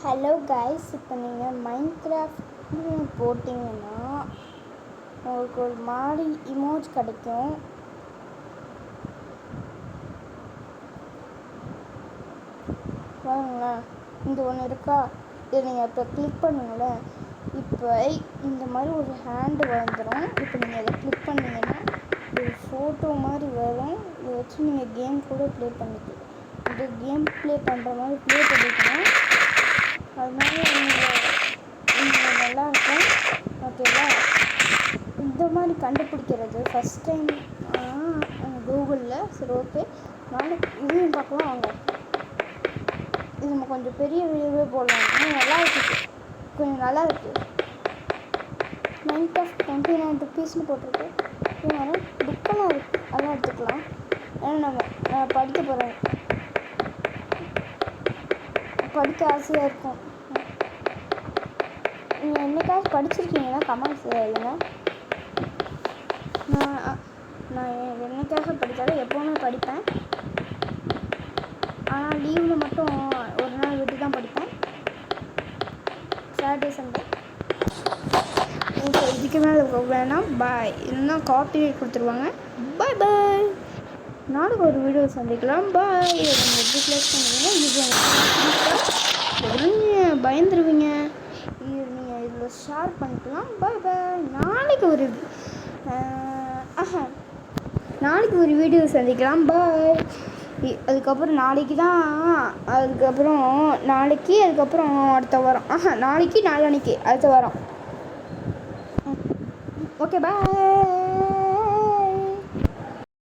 Hello guys, இப்போ நீங்கள் மைன்கிராஃப்ட்னு போட்டிங்கன்னா உங்களுக்கு ஒரு மாதிரி இமோஜ் கிடைக்கும். பாருங்களேன், இந்த ஒன்று இருக்கா, இதை நீங்கள் இப்போ கிளிக் பண்ணுங்களேன். இப்போ இந்த மாதிரி ஒரு ஹேண்டு வந்துடும். இப்போ நீங்கள் அதை கிளிக் பண்ணிங்கன்னா ஒரு ஃபோட்டோ மாதிரி வரும். இதை வச்சு நீங்கள் கேம் கூட ப்ளே பண்ணிக்கலாம். இது கேம் ப்ளே பண்ணுற மாதிரி ப்ளே பண்ணிக்கலாம். அதனால நீங்கள் நல்லாயிருக்கும். ஓகேவா? இந்த மாதிரி கண்டுபிடிக்கிறது ஃபஸ்ட் டைம் கூகுளில். சரி, ஓகே, நாளைக்கு இதையும் பார்க்கலாம் வாங்க. இது நம்ம கொஞ்சம் பெரிய வீடியோவே போடலாம். நல்லா இருக்குது, கொஞ்சம் நல்லா இருக்குது. மைன்கிராஃப்ட் 29 ருபீஸ்னு போட்டிருக்கு. இதனால புக்கெல்லாம் இருக்குது, அதெல்லாம் எடுத்துக்கலாம். ஏன்னா நம்ம படிக்க போகிறோம், படிக்க ஆசையாக இருக்கும். நீங்கள் என்னைக்காவது படிச்சிருக்கீங்கன்னா கமெண்ட்ஸ் எழுதுங்க. நான் என்னைக்காக படித்தாலும் எப்போவுமே படிப்பேன். ஆனால் லீவில் மட்டும் ஒரு நாள் விட்டு தான் படிப்பேன், சாட்டர்டே சண்டே. ஓகே, இதுக்கு மேலே வேணாம், பாய். இன்னும் காப்பி கொடுத்துருவாங்க. பாய் பாய், நாளைக்கு ஒரு வீடியோ சந்திக்கலாம். பாய். எப்படி க்ளோஸ் பண்ணுவீங்க, இது பயந்துருவீங்க. நீங்கள் இதில் ஷேர் பண்ணிக்கலாம். பாய் பாய். நாளைக்கு ஒரு வீடியோ சந்திக்கலாம். பாய். அதுக்கப்புறம் அதுக்கப்புறம் அடுத்த வாரம். நாளைக்கு நாளான்னைக்கு அடுத்த வாரம். ஓகே, பாய்.